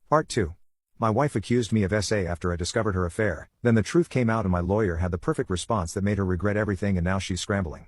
Part 2. My wife accused me of SA after I discovered her affair, then the truth came out and my lawyer had the perfect response that made her regret everything and now she's scrambling.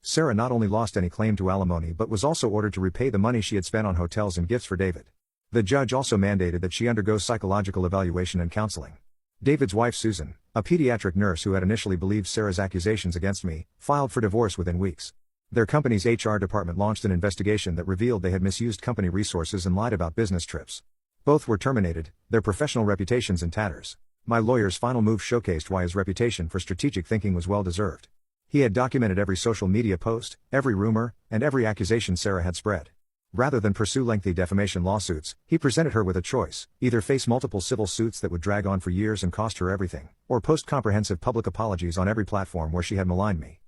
Sarah not only lost any claim to alimony but was also ordered to repay the money she had spent on hotels and gifts for David. The judge also mandated that she undergo psychological evaluation and counseling. David's wife Susan, a pediatric nurse who had initially believed Sarah's accusations against me, filed for divorce within weeks. Their company's HR department launched an investigation that revealed they had misused company resources and lied about business trips. Both were terminated, their professional reputations in tatters. My lawyer's final move showcased why his reputation for strategic thinking was well deserved. He had documented every social media post, every rumor, and every accusation Sarah had spread. Rather than pursue lengthy defamation lawsuits, he presented her with a choice: either face multiple civil suits that would drag on for years and cost her everything, or post comprehensive public apologies on every platform where she had maligned me.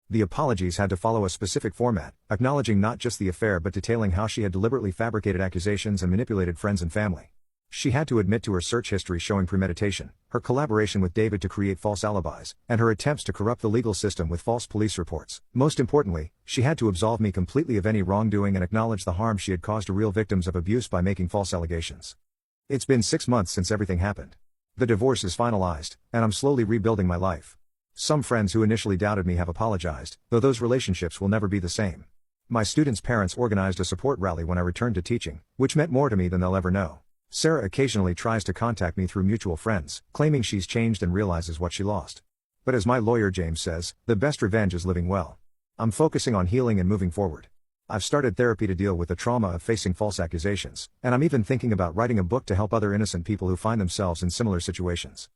The apologies had to follow a specific format, acknowledging not just the affair but detailing how she had deliberately fabricated accusations and manipulated friends and family. She had to admit to her search history showing premeditation, her collaboration with David to create false alibis, and her attempts to corrupt the legal system with false police reports. Most importantly, she had to absolve me completely of any wrongdoing and acknowledge the harm she had caused to real victims of abuse by making false allegations. It's been 6 months since everything happened. The divorce is finalized, and I'm slowly rebuilding my life. Some friends who initially doubted me have apologized, though those relationships will never be the same. My students' parents organized a support rally when I returned to teaching, which meant more to me than they'll ever know. Sarah occasionally tries to contact me through mutual friends, claiming she's changed and realizes what she lost. But as my lawyer James says, the best revenge is living well. I'm focusing on healing and moving forward. I've started therapy to deal with the trauma of facing false accusations, and I'm even thinking about writing a book to help other innocent people who find themselves in similar situations.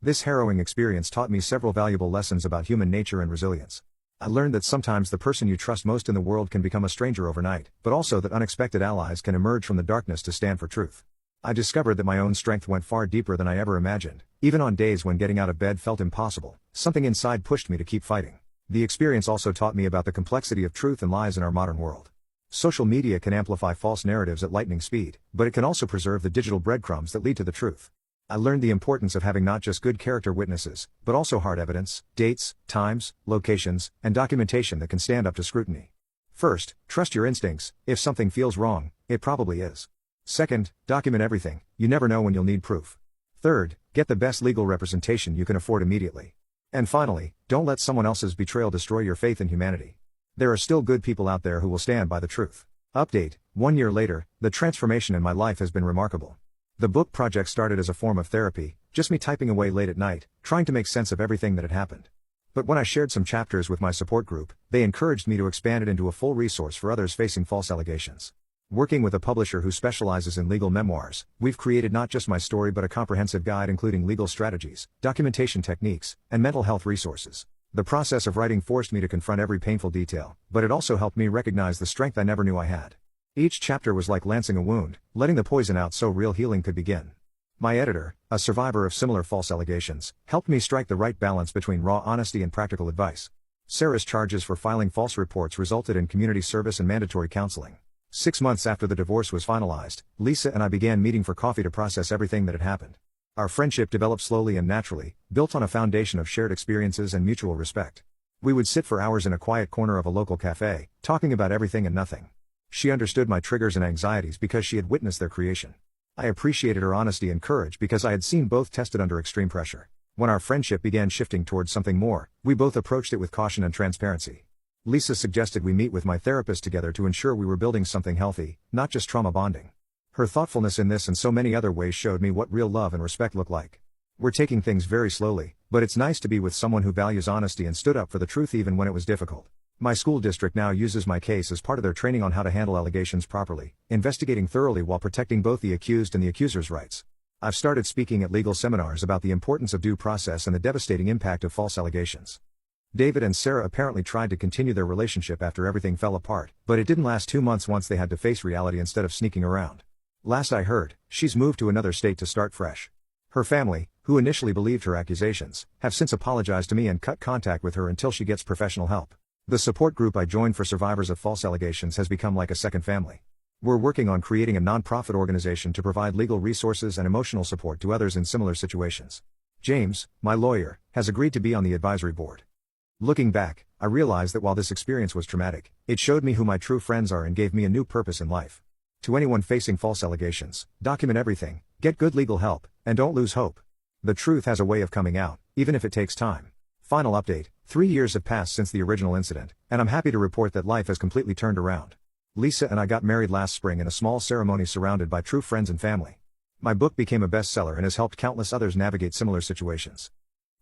This harrowing experience taught me several valuable lessons about human nature and resilience. I learned that sometimes the person you trust most in the world can become a stranger overnight, but also that unexpected allies can emerge from the darkness to stand for truth. I discovered that my own strength went far deeper than I ever imagined. Even on days when getting out of bed felt impossible, something inside pushed me to keep fighting. The experience also taught me about the complexity of truth and lies in our modern world. Social media can amplify false narratives at lightning speed, but it can also preserve the digital breadcrumbs that lead to the truth. I learned the importance of having not just good character witnesses, but also hard evidence, dates, times, locations, and documentation that can stand up to scrutiny. First, trust your instincts. If something feels wrong, it probably is. Second, document everything. You never know when you'll need proof. Third, get the best legal representation you can afford immediately. And finally, don't let someone else's betrayal destroy your faith in humanity. There are still good people out there who will stand by the truth. Update: 1 year later, the transformation in my life has been remarkable. The book project started as a form of therapy, just me typing away late at night, trying to make sense of everything that had happened. But when I shared some chapters with my support group, they encouraged me to expand it into a full resource for others facing false allegations. Working with a publisher who specializes in legal memoirs, we've created not just my story but a comprehensive guide including legal strategies, documentation techniques, and mental health resources. The process of writing forced me to confront every painful detail, but it also helped me recognize the strength I never knew I had. Each chapter was like lancing a wound, letting the poison out so real healing could begin. My editor, a survivor of similar false allegations, helped me strike the right balance between raw honesty and practical advice. Sarah's charges for filing false reports resulted in community service and mandatory counseling. 6 months after the divorce was finalized, Lisa and I began meeting for coffee to process everything that had happened. Our friendship developed slowly and naturally, built on a foundation of shared experiences and mutual respect. We would sit for hours in a quiet corner of a local cafe, talking about everything and nothing. She understood my triggers and anxieties because she had witnessed their creation. I appreciated her honesty and courage because I had seen both tested under extreme pressure. When our friendship began shifting towards something more, we both approached it with caution and transparency. Lisa suggested we meet with my therapist together to ensure we were building something healthy, not just trauma bonding. Her thoughtfulness in this and so many other ways showed me what real love and respect look like. We're taking things very slowly, but it's nice to be with someone who values honesty and stood up for the truth even when it was difficult. My school district now uses my case as part of their training on how to handle allegations properly, investigating thoroughly while protecting both the accused and the accuser's rights. I've started speaking at legal seminars about the importance of due process and the devastating impact of false allegations. David and Sarah apparently tried to continue their relationship after everything fell apart, but it didn't last 2 months once they had to face reality instead of sneaking around. Last I heard, she's moved to another state to start fresh. Her family, who initially believed her accusations, have since apologized to me and cut contact with her until she gets professional help. The support group I joined for survivors of false allegations has become like a second family. We're working on creating a non-profit organization to provide legal resources and emotional support to others in similar situations. James, my lawyer, has agreed to be on the advisory board. Looking back, I realize that while this experience was traumatic, it showed me who my true friends are and gave me a new purpose in life. To anyone facing false allegations, document everything, get good legal help, and don't lose hope. The truth has a way of coming out, even if it takes time. Final update: 3 years have passed since the original incident, and I'm happy to report that life has completely turned around. Lisa and I got married last spring in a small ceremony surrounded by true friends and family. My book became a bestseller and has helped countless others navigate similar situations.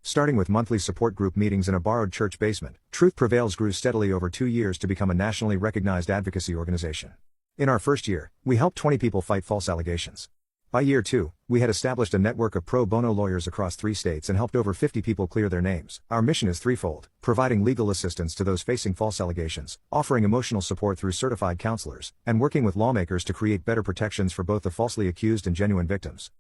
Starting with monthly support group meetings in a borrowed church basement, Truth Prevails grew steadily over 2 years to become a nationally recognized advocacy organization. In our first year, we helped 20 people fight false allegations. By year 2, we had established a network of pro bono lawyers across 3 states and helped over 50 people clear their names. Our mission is threefold: providing legal assistance to those facing false allegations, offering emotional support through certified counselors, and working with lawmakers to create better protections for both the falsely accused and genuine victims.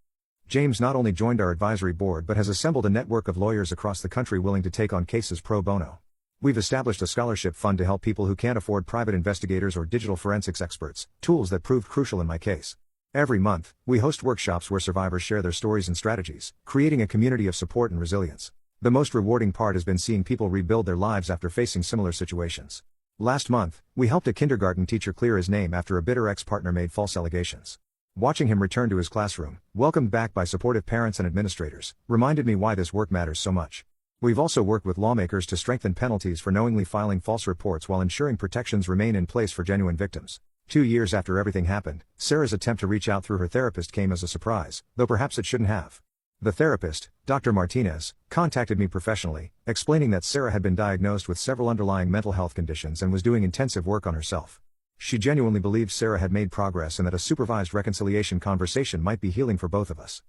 James not only joined our advisory board but has assembled a network of lawyers across the country willing to take on cases pro bono. We've established a scholarship fund to help people who can't afford private investigators or digital forensics experts, tools that proved crucial in my case. Every month, we host workshops where survivors share their stories and strategies, creating a community of support and resilience. The most rewarding part has been seeing people rebuild their lives after facing similar situations. Last month, we helped a kindergarten teacher clear his name after a bitter ex-partner made false allegations. Watching him return to his classroom, welcomed back by supportive parents and administrators, reminded me why this work matters so much. We've also worked with lawmakers to strengthen penalties for knowingly filing false reports while ensuring protections remain in place for genuine victims. 2 years after everything happened, Sarah's attempt to reach out through her therapist came as a surprise, though perhaps it shouldn't have. The therapist, Dr. Martinez, contacted me professionally, explaining that Sarah had been diagnosed with several underlying mental health conditions and was doing intensive work on herself. She genuinely believed Sarah had made progress and that a supervised reconciliation conversation might be healing for both of us.